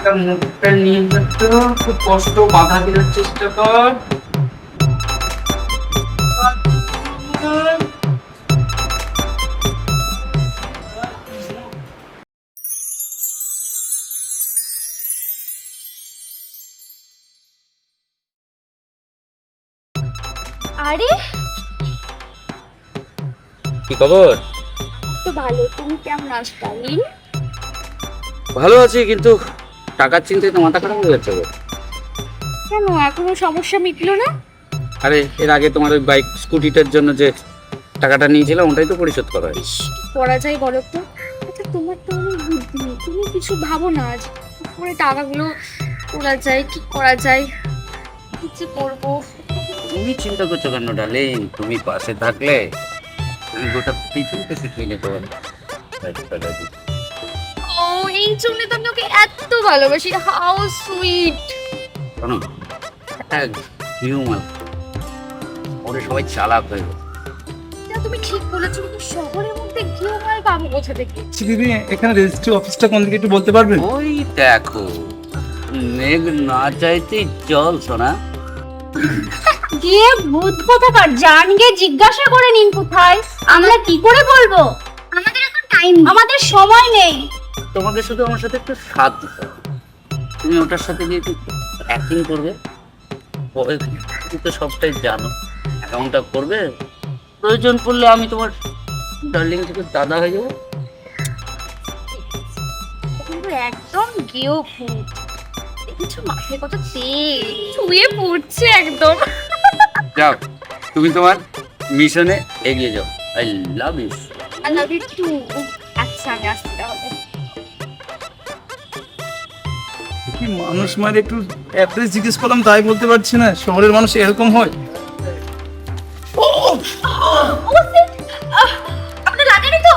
তার মুখটা নিয়ে তো খুব কষ্ট বাধা দেওয়ার চেষ্টা কর। আরে কি খবর? তো ভালো, তুমি কেমন আছো ডার্লিং? ভালো আছি, কিন্তু টাকার চিন্তায় তো মাথা খারাপ হয়ে যাচ্ছে গো। কেন এখনো সমস্যা মিটলো না? আরে এর আগে তোমার ওই বাইক স্কুটিটার জন্য যে টাকাটা নিয়েছিলাম ওটাই তো পরিশোধ করা হয়। ইস, কি করা যায় বলো তো? আচ্ছা তোমার তো অনেক বুদ্ধি, তুমি কিছু ভাবো না আজ করে টাকাগুলো তোলা যায়, কি করা যায়, কি যে করবো। তুমি চিন্তা করছো কেন ডার্লিং? তুমি পাশে থাকলে তুমি গোটা পৃথিবীতে শিখিয়ে নিতে পারো। ও, এই জন্য তো আমি ওকে এত ভালোবাসি। How sweet. শোনো, একটা হিউম্যান ওরে সবাই চালাক হয়ে গেছে। তুমি ঠিক বলেছো, কিন্তু শহরের মধ্যে কেউ আর পাবো কোথা থেকে? দিদি, এখানে রেজিস্ট্রি অফিসটা কোন দিকে একটু বলতে পারবেন? ওই দেখো, মেঘ না চাইতেই জল সোনা। গিয়ে ভূত কোথাকার, জান গিয়ে জিজ্ঞাসা করে নিন কোথায়। আমরা কি করে বলবো? আমাদের এখন টাইম, আমাদের সময় নেই। তোমাকে শুধু আমার সাথে একটু সাথ দিতে হবে। তুমি ওটার সাথে গিয়ে একটু অ্যাক্টিং করবে, পরে তুমি তো সবটাই জানো, অ্যাকাউন্টটা করবে, প্রয়োজন পড়লে আমি তোমার ডার্লিং থেকে দাদা হয়ে যাবো। কিন্তু একদম গেও ভূত, দেখেছো মাথায় কত তেল, ছুঁয়ে পড়ছে একদম। যাও, তুমি তোমার মিশনে এগিয়ে যাও। I love you. I love you too. আচ্ছা আমি আসছি তাহলে। কি মানুষ, মানে একটু অ্যাড্রেস জিজ্ঞেস করলাম তাই বলতে পারছি না। শহরের মানুষ এরকম হয়? আপনার লাগেনি তো?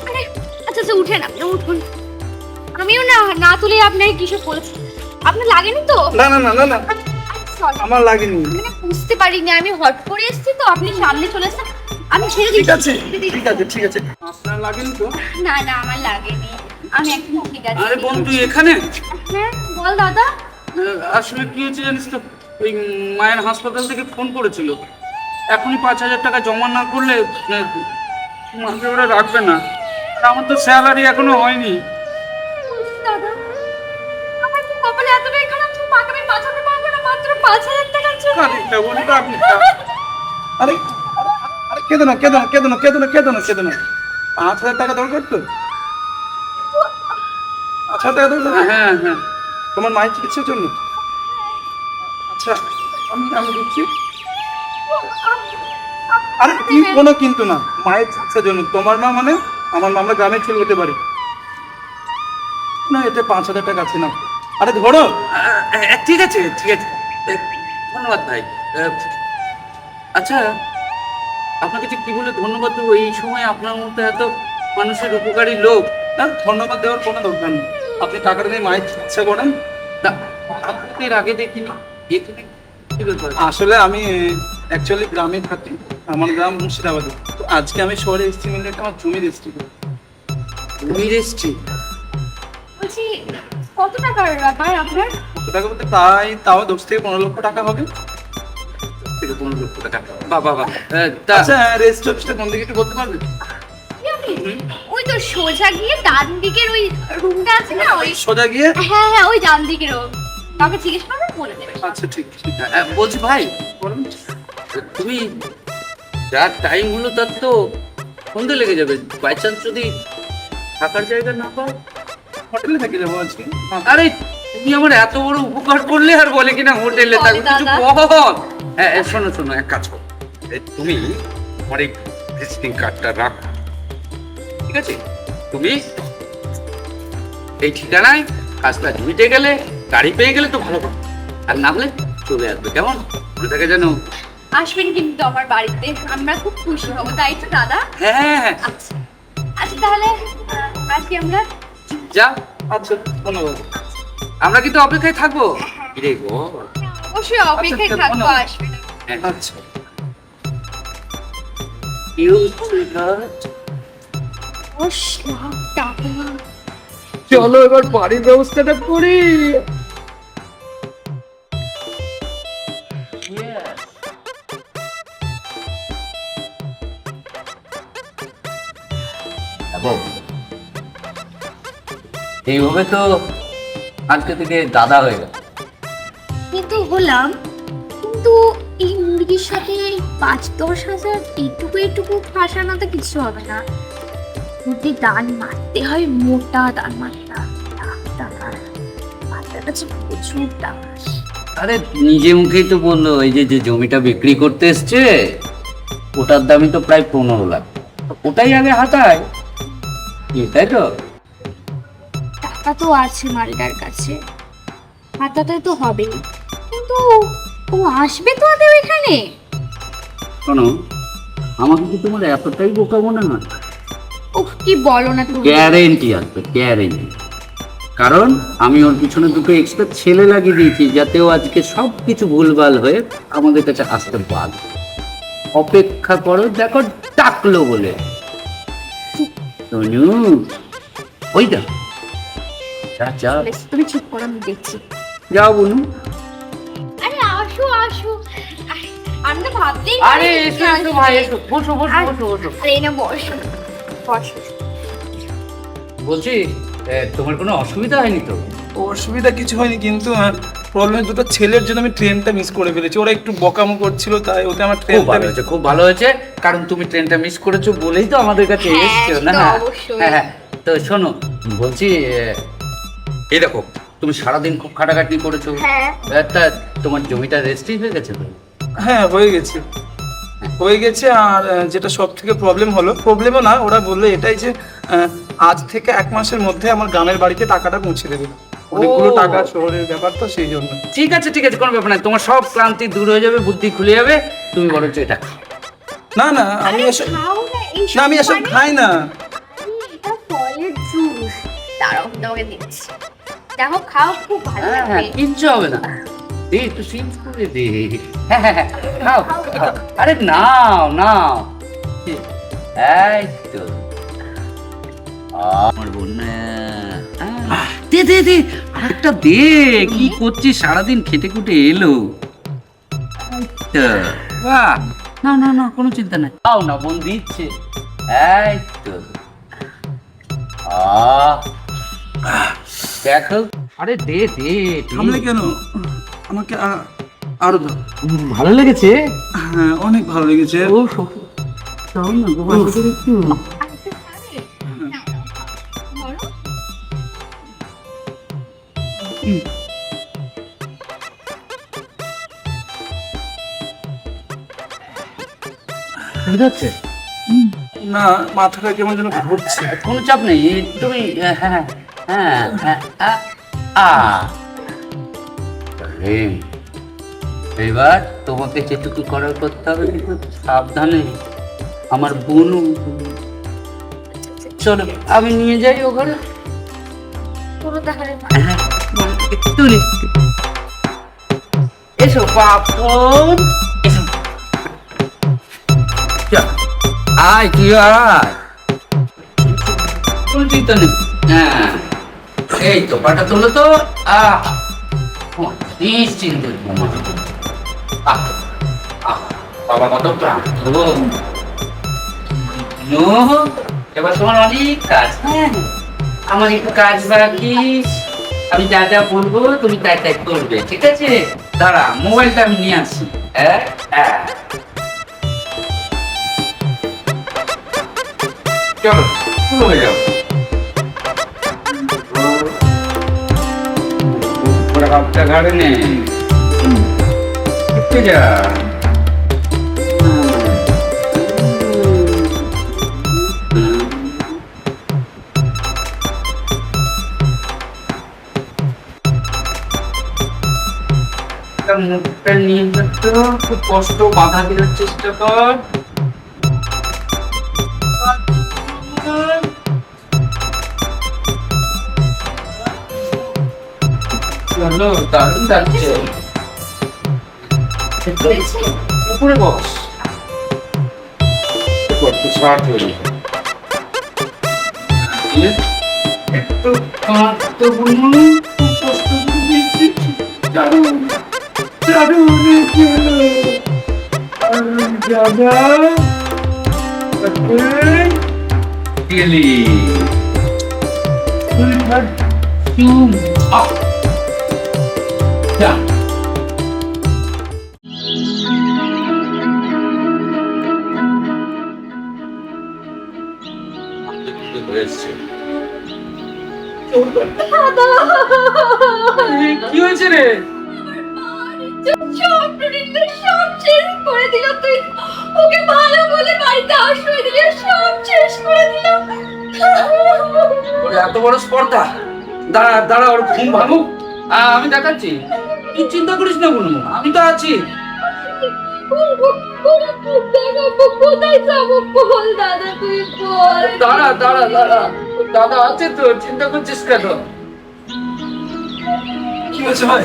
আরে আচ্ছা আচ্ছা, উঠেন, আপনি উঠুন। আমিও না না তুলে আপনাকে কিসব বলেছি। আপনার লাগেনি তো? না না না না না, সরি, আমার লাগেনি। আমি না বুঝতে পারিনি, আমি হট করে এসেছি তো, আপনি সামনে চলে এসেছেন, আমি ছেড়ে ঠিক দিচ্ছি। আছে ঠিক আছে ঠিক আছে, আপনার লাগেনি তো? না না, আমার লাগেনি, আমি একদম ঠিক আছি। আরে বোন, তুই এখানে? হ্যাঁ বল দাদা। আসলে কি হয়েছে জানিস তো, ওই মায়ের হাসপাতাল থেকে ফোন করেছিল, এখনই 5,000 টাকা জমা না করলে মাকে ওরা রাখবে না। আর আমার তো স্যালারি এখনো হয়নি। দাদা, আমার কি কপালে এতটাই খারাপ যে টাকাটা বাঁচাতে পারবো না, মাত্র 5,000 টাকার জন্য? কাঁদিস না বোন, কাঁদিস না। আরে আরে, আরে কেঁদো না কেঁদো না কেঁদো না কেঁদো না কেঁদো না কেঁদো না। 5,000 টাকা দরকার তো? 5,000 টাকা দরকার? হ্যাঁ হ্যাঁ, তোমার মায়ের চিকিৎসার জন্য? আচ্ছা, আমি দিচ্ছি। আরে কি কোনো কিন্তু না, মায়ের চিকিৎসার জন্য। তোমার মা মানে আমার মা, আমরা গ্রামের ছেলে হতে পারি না। এতে 5,000 টাকা আছে না। আরে ধরো। ঠিক আছে ঠিক আছে, ধন্যবাদ ভাই। আচ্ছা, আপনাকে যে কি বলে ধন্যবাদ দেবো এই সময়? আপনার মধ্যে এত মানুষের উপকারী লোক। না, ধন্যবাদ দেওয়ার কোনো দরকার নেই। আপনি টাকাটা দিয়ে মায়ের চিকিৎসা করেন। তা আপনাকে এর আগে দেখিনি, এখানে কি ব্যাপার? আসলে আমি অ্যাকচুয়ালি গ্রামে থাকি, আমার গ্রাম মুর্শিদাবাদে। তো আজকে আমি শহরে এসেছি মিলে একটা আমার জমি রেজিস্ট্রি করি। তুমি এসছি? বলছি কত টাকার ব্যাপার আপনার? কত টাকা বলতে তাও 10 থেকে 15 লক্ষ টাকা হবে। 10 থেকে 15 লক্ষ টাকা? বাবা বাবা। তা আচ্ছা, রেজিস্ট্রি অফিসটা কোন দিকে একটু বলতে পারবেন? ওই তো সোজা গিয়ে ডান দিকের ওই রুমটা আছে না, ওই সোজা গিয়ে? হ্যাঁ হ্যাঁ, ওই ডান দিকের কাউকে জিজ্ঞেস করবেন, বলে দেবে। আচ্ছা ঠিক ঠিক। বলছি ভাই, বলুন। তুমি যা টাইম হলো তার তো সন্ধে লেগে যাবে। বাই চান্স যদি থাকার জায়গা না পাও? হোটেলে থেকে যাবো আজকে। আরে তুমি আমার এত বড় উপকার করলে আর বলে কিনা হোটেলে থাকবে, কিছু দাদা। বল। শোনো শোনো, এক কাজ করো, তুমি আমার এই ভিজিটিং কার্ডটা রাখো, ঠিক আছে? তুমি এই ঠিকানায় কাজটা মিটে গেলে, গাড়ি পেয়ে গেলে তো ভালো কথা, আর না হলে চলে আসবে, কেমন? মনে থাকে যেন। আসবেন কিন্তু আমার বাড়িতে, আমরা খুব খুশি হব, তাই তো দাদা? হ্যাঁ হ্যাঁ হ্যাঁ, আচ্ছা আচ্ছা, তাহলে আজকে আমরা যাও। আচ্ছা, ধন্যবাদ। আমরা কিন্তু অপেক্ষায় থাকবো। রে গো। অবশ্যই অপেক্ষায় আচ্ছা, থাকবো, ধন্যবাদ। আসবেন। আচ্ছা, You sweetheart. 10 লাখ টাকা। চল চলো এবার বাড়ির ব্যবস্থাটা করি। এইভাবে তো আজকে থেকে দাদা হয়ে গেল। কিন্তু হলাম, কিন্তু এই মুরগির সাথে 5-10 হাজার এইটুকু ফাঁসানোতে কিছু হবে না। যদি দান মারতে হয়, মোটা দান মারতে হবে। আমার কাছে প্রচুর টাকা। আরে নিজে মুখেই তো বললো, এই যে যে জমিটা বিক্রি করতে এসছে ওটার দামই তো প্রায় 15 লাখ। ওটাই আগে হাতায়, তাই তো? টাকা তো আছে মালটার কাছে, হাতাতে তো হবেই। কিন্তু ও আসবে তো আদৌ এখানে? শোনো, আমাকে কি তোমার এতটাই বোকা মনে হয়? ও কি বলো না তুমি? গ্যারেন্টি আসবে, গ্যারেন্টি। কারণ আমি ওর পিছনে দুটো এক্সট্রা ছেলে লাগিয়ে দিয়েছি, যাতে ও আজকে সব কিছু ভুলভাল হয়ে আমাদের কাছে আসতে পারে। অপেক্ষা করো, দেখো ডাকলো বলে। তনু, ওই যা যা, বেশ, তুমি চুপ করো, আমি দেখছি। যাও বনু। আরে আসো আসো, আমি তো ভাবতেই আরে এসো এসো ভাই, এসো, বসো বসো বসো বসো। আরে না, বসো বসো। বলছি, তোমার কোনো অসুবিধা হয়নি তো? অসুবিধা কিছু হয়নি, কিন্তু প্রবলেম দুটো ছেলের জন্য আমি ট্রেনটা মিস করে ফেলেছি। ওরা একটু বকামো করছিল, তাই ওতে আমার খুব ট্রেনটা ভালো হয়েছে, খুব ভালো হয়েছে। কারণ তুমি ট্রেনটা মিস করেছো বলেই তো আমাদের কাছে হ্যাঁ, এসছো সে না? তো অবশ্যই। হ্যাঁ হ্যাঁ। তো শোনো, বলছি, এই দেখো, তুমি সারাদিন খুব খাটাখাটি করেছো। হ্যাঁ। তা তোমার জমিটা রেজিস্ট্রি হয়ে গেছে তো? হ্যাঁ হয়ে গেছে, হয়ে গেছে। আর যেটা সব থেকে প্রবলেমও না, ওরা বললো এটাই যে আজ থেকে 1 মাসের মধ্যে আমার গ্রামের বাড়িতে টাকাটা পৌঁছে দেবে। অনেকগুলো টাকা, শহরের ব্যাপার তো, সেই জন্য। ঠিক আছে ঠিক আছে, কোনো ব্যাপার নাই। তোমার সব ক্লান্তি দূর হয়ে যাবে, বুদ্ধি খুলে যাবে। তুমি বরঞ্চ এটা খাও। না না, আমি এসব খাও না, এইসব না, আমি এসব মানে- খাই না। আরে, এটা ফলের জুস। দাঁড়াও, তোমাকে দিচ্ছি। দেখো, খাও, খুব ভালো হ্যাঁ হ্যাঁ, লাগবে। কিচ্ছু হবে না। দে, একটু সিঞ্চ করে দে। হ্যাঁ হ্যাঁ হ্যাঁ, খাও খাও। আরে নাও নাও। এই তো আমার বোন। দে দে দে, আরেকটা দে। কি করছিস, সারাদিন খেটে খুটে এলো। এই তো, বাহ। না না না, কোনো চিন্তা নাই। খাও না, বোন দিচ্ছে। এই তো। দেখো, আরে দে দে। থামলে কেন? আমাকে আরো দাও। ভালো লেগেছে? হ্যাঁ, অনেক ভালো লেগেছে। ও চল না গো, বাসা থেকে একটু। আরেকটা খাবে? নাও, নাও, ধরো। ঠিক আছে, না, মাথাটা কেমন যেন ঘুরছে। কোনো চাপ নেই। তুমি হ্যাঁ হ্যাঁ হ্যাঁ, আরে, এবার তোমাকে যেটুকু করার করতে হবে, কিন্তু সাবধানে। আমার বোনু, চলো আমি নিয়ে যাই ওখানে। কোনো তাহলে হ্যাঁ, একটু নে। এসো পাপন, এসো। চল, আয় তুই আয়। কোনো চিন্তা নেই। হ্যাঁ, এই তো পাটা তোলো তো। নিশ্চিন্তে বাবা, কত প্রাণ। এবার তোমার অনেক কাজ। হ্যাঁ, আমার একটু কাজ বাকি। আমি যা যা বলবো তুমি তাই তাই করবে, ঠিক আছে? দাঁড়া, মোবাইলটা আমি নিয়ে আসি। হ্যাঁ হ্যাঁ, চলো শুরু হয়ে যাও। কাপটা ঘাড়ে নে, একটু যা। মুখটা নিয়ে যাচ্ছ, খুব কষ্ট, বাধা দেওয়ার চেষ্টা কর। চলো, দারুণ যাচ্ছে। উপরে বস, একটু গুনগুন খুব কষ্ট করে দিয়েছি। দারুণ দারুণ কি হলো দাদা গেলি যা হয়েছে কি হয়েছে রে? সব শেষ করে দিল তুই। ওকে ভালো বলে বাড়িতে আশ্রয় দিলে সব শেষ করে দিলাম। ওর এত বড় স্পর্ধা। দাঁড়া দাঁড়া, ওর ঘুম ভাঙুক, আমি দেখাচ্ছি। তুই চিন্তা করিস না বলবো, আমি তো আছি। কোথায় যাবো বল দাদা, তুই বল। দাঁড়া দাঁড়া দাঁড়া, দাদা আছে তো, চিন্তা করছিস কেন? কি হয়েছে ভাই?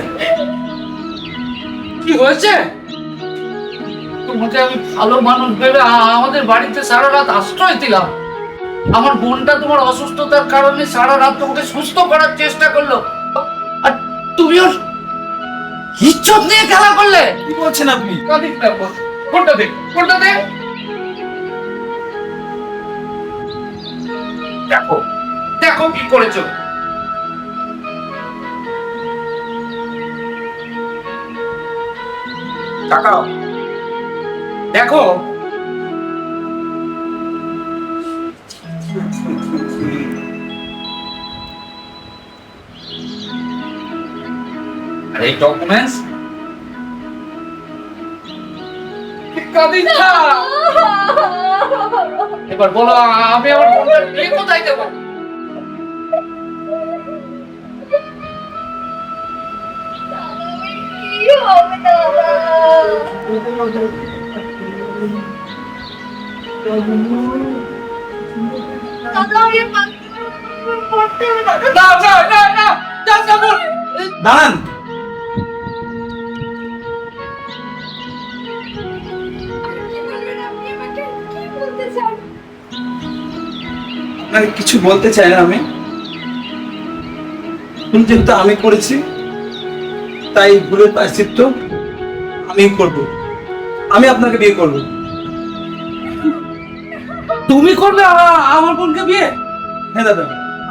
কি হয়েছে? তোমাকে আমি ভালো মানুষ ভেবে আমাদের বাড়িতে সারা রাত আশ্রয় দিলাম। আমার বোনটা তোমার অসুস্থতার কারণে সারা রাত তোমাকে সুস্থ করার চেষ্টা করলো, আর তুমিও ইজ্জত নিয়ে খেলা করলে। কি বলছেন আপনি? কাঁদিস না, কোনটা দে, কোনটা দে। দেখো দেখো কি করেছো। তাকাও, দেখো। আর এই ডকুমেন্টস কাঁদিস না। এবার বলো, আমি আমার বোনের বিয়ে কোথায় দেবো? কি হবে দাদা? দাদা আমি পড়তে হবে দাদা। না না না না, যা যা বল। দাঁড়ান। আপনি আমাকে কি বলতে চান? আপনাকে কিছু বলতে চাই না আমি, কিন্তু যেহেতু আমি করেছি তাই ভুলের প্রায়শ্চিত্ত আমি করব। আমি আপনাকে বিয়ে করব। তুমি করবে আমার বোনকে বিয়ে? হ্যাঁ দাদা,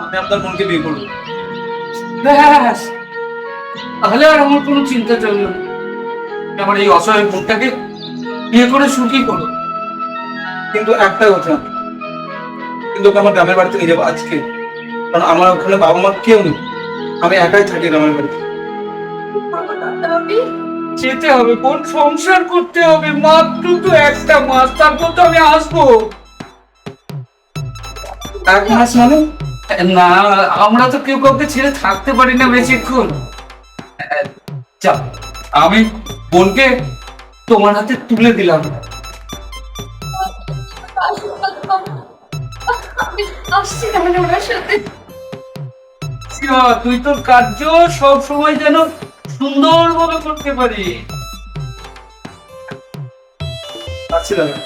আমি আপনার বোনকে বিয়ে করব। ব্যাস, তাহলে আর আমার কোনো চিন্তা চলবে না। আমার এই অসহায় বোনটাকে বিয়ে করে সুখী করো। কিন্তু একটা কথা, কিন্তু ওকে আমার গ্রামের বাড়িতে নিয়ে যাবো আজকে, কারণ আমার ওখানে বাবা মা কেউ নেই, আমি একাই থাকি গ্রামের বাড়িতে। যেতে হবে বোন, সংসার করতে হবে, মাত্র তো একটা মাস, তারপর তো আমি আসবো। 1 মাস মানে? না, আমরা তো কেউ কাউকে ছেড়ে থাকতে পারি না বেশিক্ষণ। চল, আমি বোনকে তোমার হাতে তুলে দিলাম। আমি আসছি তাহলে ওনার সাথে। তুই তোর কার্য সব সময় যেন সুন্দরভাবে করতে পারি। আচ্ছা দাদা।